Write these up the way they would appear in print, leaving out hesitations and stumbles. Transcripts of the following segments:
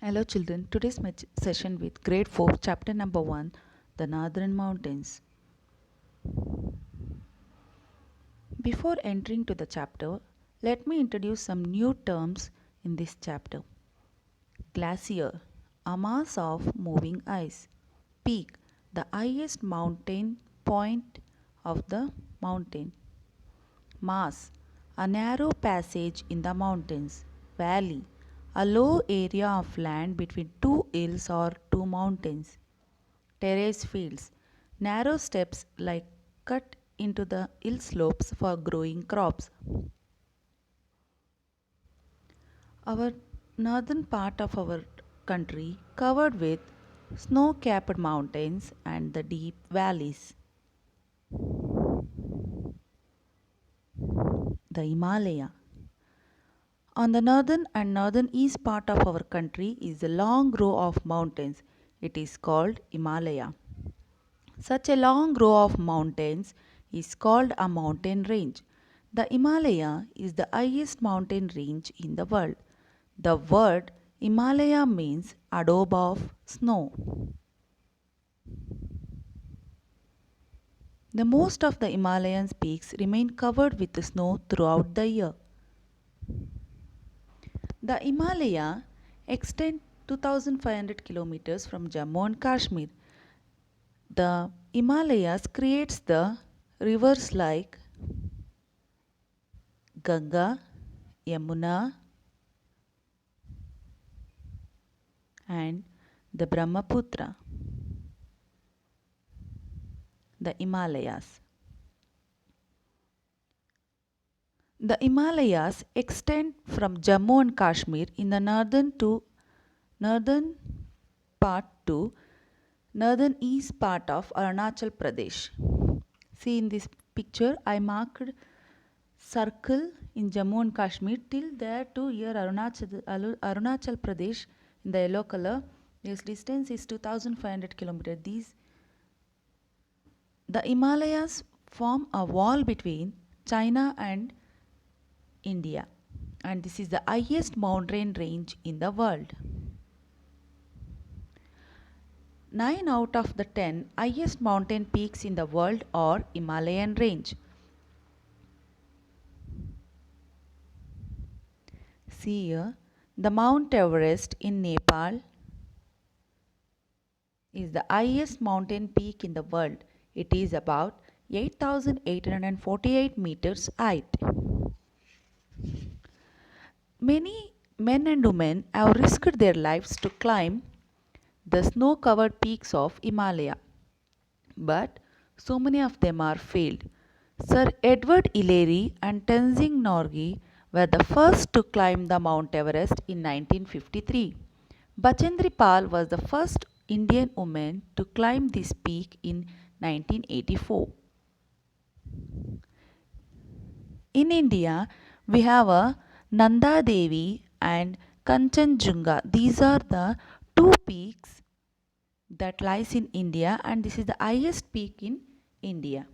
Hello children, today's session with grade 4 chapter number 1, the Northern Mountains. Before entering to the chapter, let me introduce some new terms in this chapter. Glacier, a mass of moving ice. Peak, the highest mountain point of the mountain. Mass, a narrow passage in the mountains. Valley, a low area of land between two hills or two mountains. Terrace fields, narrow steps like cut into the hill slopes for growing crops. Our northern part of our country covered with snow-capped mountains and the deep valleys. The Himalaya. On the northern and northern east part of our country is a long row of mountains. It is called Himalaya. Such a long row of mountains is called a mountain range. The Himalaya is the highest mountain range in the world. The word Himalaya means adobe of snow. The most of the Himalayan peaks remain covered with snow throughout the year. The Himalaya extend 2500 kilometers from Jammu and Kashmir. The Himalayas creates the rivers like Ganga, Yamuna, and the Brahmaputra, the Himalayas. The Himalayas extend from Jammu and Kashmir in the northern part to northern east part of Arunachal Pradesh. See in this picture, I marked circle in Jammu and Kashmir till there to here Arunachal Pradesh in the yellow color. This distance is 2500 kilometers. The Himalayas form a wall between China and India, and this is the highest mountain range in the world. 9 out of the 10 highest mountain peaks in the world are Himalayan range. See here, the Mount Everest in Nepal is the highest mountain peak in the world. It is about 8,848 meters height. Many men and women have risked their lives to climb the snow-covered peaks of Himalaya, but so many of them are failed. Sir Edward Hillary and Tenzing Norgay were the first to climb the Mount Everest in 1953. Bachendri Pal was the first Indian woman to climb this peak in 1984. In India, we have a Nanda Devi and Kanchenjunga. These are the two peaks that lies in India, and this is the highest peak in India.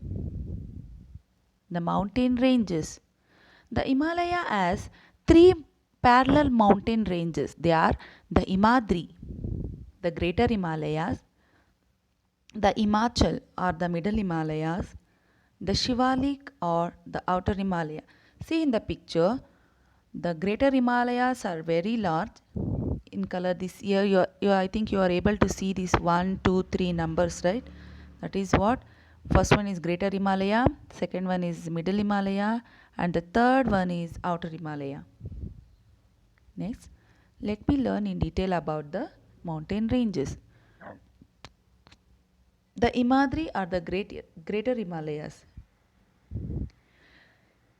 The mountain ranges. The Himalaya has three parallel mountain ranges. They are the Himadri, the greater Himalayas, the Himachal or the middle Himalayas, the Shivalik or the outer Himalaya. See in the picture, the greater Himalayas are very large in color. This year I think you are able to see these 1 2 3 numbers, right? That is what first one is greater Himalaya, second one is middle Himalaya, and the third one is outer Himalaya. Next, let me learn in detail about the mountain ranges. The Himadri are the greater Himalayas.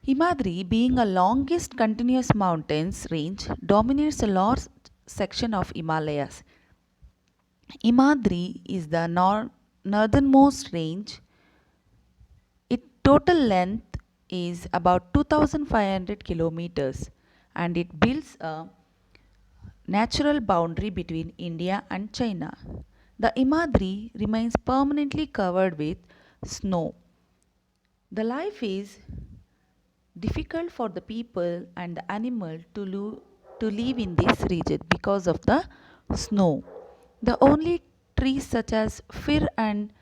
Himadri, being a longest continuous mountains range, dominates a large section of Himalayas. Himadri is the northernmost range. Its total length is about 2500 kilometers, and it builds a natural boundary between India and China. The Himadri remains permanently covered with snow. The life is difficult for the people and the animal to live in this region because of the snow. The only trees such as fir and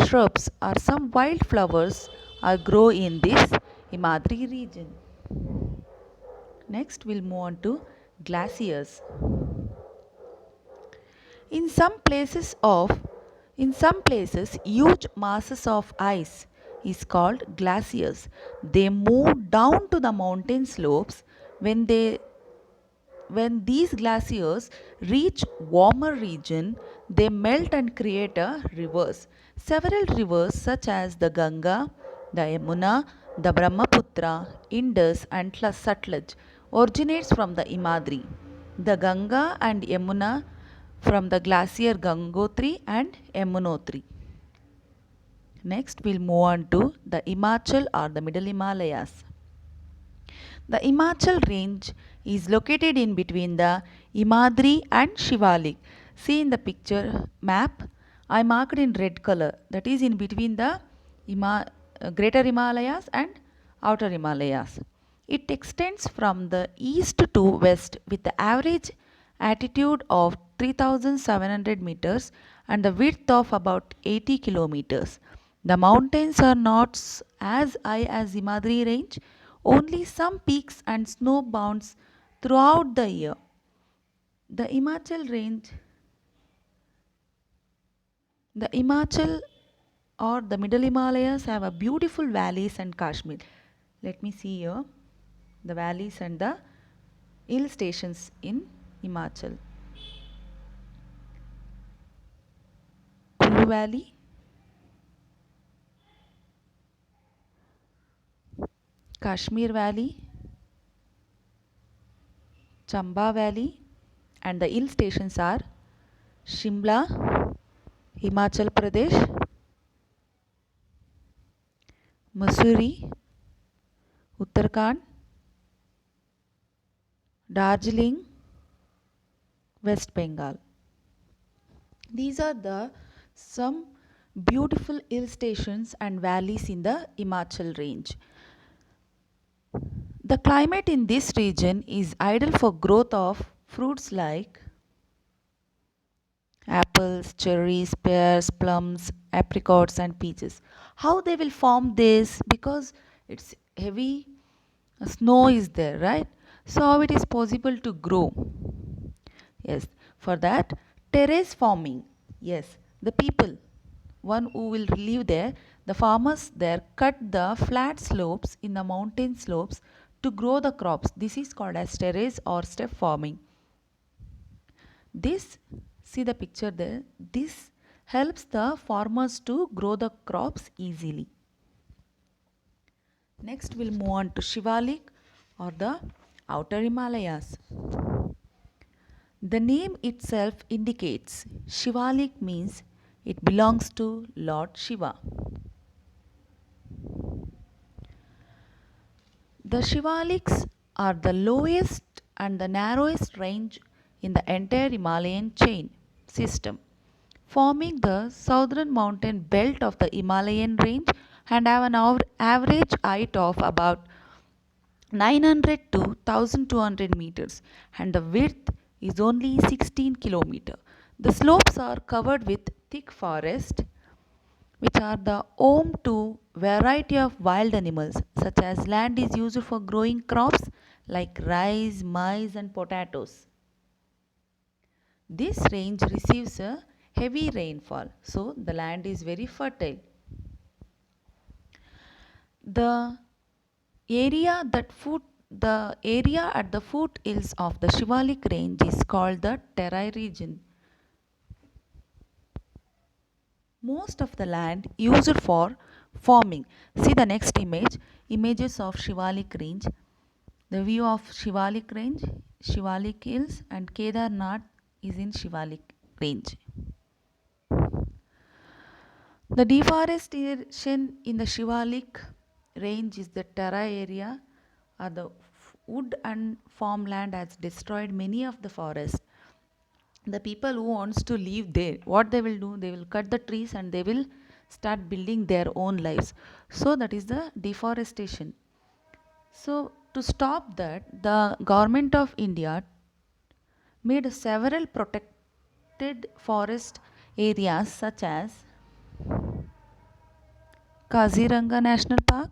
shrubs or some wildflowers are grow in this Himadri region. Next we'll move on to glaciers. In some places of in some places huge masses of ice is called glaciers. They move down to the mountain slopes. When these glaciers reach warmer region, they melt and create a rivers. Several rivers such as the Ganga, the Yamuna, the Brahmaputra, Indus and Satluj originates from the Imadri. The Ganga and Yamuna from the glacier Gangotri and Yamunotri. Next we'll move on to the Himachal or the Middle Himalayas. The Himachal range is located in between the Himadri and Shivalik. See in the picture map, I marked in red color. That is in between the Greater Himalayas and Outer Himalayas. It extends from the east to west with the average altitude of 3700 meters and the width of about 80 kilometers. The mountains are not as high as Himadri range, only some peaks and snow bounds throughout the year. The Himachal range, the Himachal or the Middle Himalayas have a beautiful valleys and Kashmir. Let me see here the valleys and the hill stations in Himachal. Kulu Valley, Kashmir Valley, Chamba Valley, and the hill stations are Shimla, Himachal Pradesh, Mussoorie, Uttarakhand, Darjeeling, West Bengal. These are the some beautiful hill stations and valleys in the Himachal range. The climate in this region is ideal for growth of fruits like apples, cherries, pears, plums, apricots and peaches. How they will form this? Because it's heavy snow is there, right? So how it is possible to grow? Yes, for that terrace farming. Yes, the people, one who will live there, the farmers there cut the flat slopes in the mountain slopes to grow the crops. This is called as terrace or step farming. This, see the picture there, this helps the farmers to grow the crops easily. Next we'll move on to Shivalik or the outer Himalayas. The name itself indicates Shivalik means it belongs to Lord Shiva. The Shivaliks are the lowest and the narrowest range in the entire Himalayan chain system, forming the southern mountain belt of the Himalayan range and have an average height of about 900 to 1200 meters and the width is only 16 kilometers. The slopes are covered with thick forest which are the home to variety of wild animals such as land is used for growing crops like rice, maize and potatoes. This range receives a heavy rainfall, so the land is very fertile. The the area at the foothills of the Shivalik range is called the Terai region. Most of the land used for farming. See the next image, images of Shivalik range. The view of Shivalik range, Shivalik hills and Kedarnath is in Shivalik range. The deforestation in the Shivalik range is the Terra area or the wood and farmland has destroyed many of the forests. The people who wants to live there, what they will do? They will cut the trees and they will start building their own lives. So that is the deforestation. So to stop that, the government of India made several protected forest areas such as Kaziranga National Park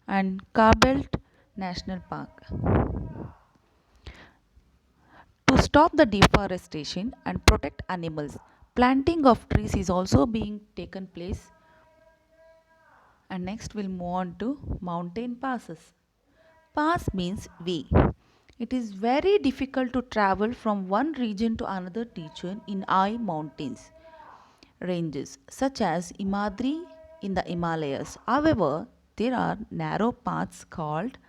and Kabelt National Park. To stop the deforestation and protect animals, planting of trees is also being taken place. And next we'll move on to mountain passes. Pass means way. It is very difficult to travel from one region to another region in high mountains ranges such as Imadri in the Himalayas. However, there are narrow paths called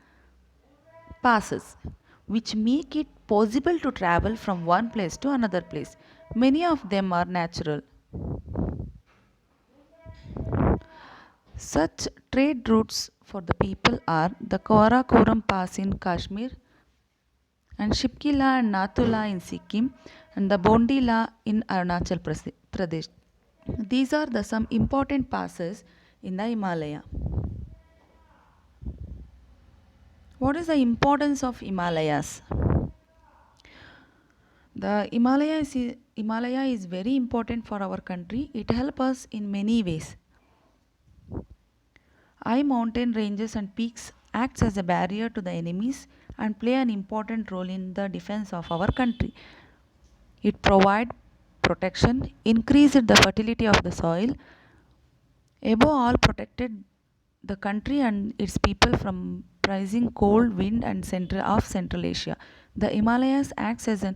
passes which make it possible to travel from one place to another place. Many of them are natural. Such trade routes for the people are the Karakoram Pass in Kashmir and Shipkila and Nathula in Sikkim and the Bondila in Arunachal Pradesh. These are the some important passes in the Himalaya. What is the importance of Himalayas? The Himalaya is very important for our country. It helps us in many ways. High mountain ranges and peaks acts as a barrier to the enemies and play an important role in the defense of our country. It provides protection, increased the fertility of the soil, above all protected the country and its people from rising cold wind and Central Asia. The Himalayas acts as a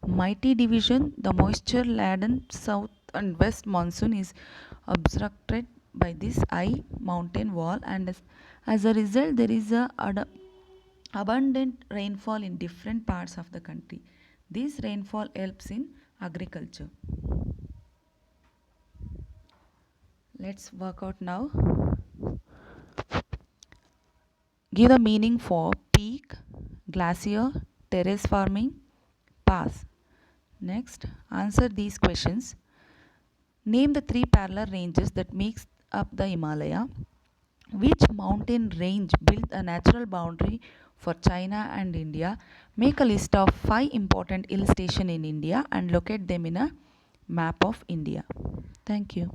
mighty division. The moisture-laden south and west monsoon is obstructed by this high mountain wall, and as a result, there is a abundant rainfall in different parts of the country. This rainfall helps in agriculture. Let's work out now. Give the meaning for peak, glacier, terrace farming, pass. Next, answer these questions. Name the three parallel ranges that makes up the Himalaya. Which mountain range built a natural boundary for China and India? Make a list of 5 important hill stations in India and locate them in a map of India. Thank you.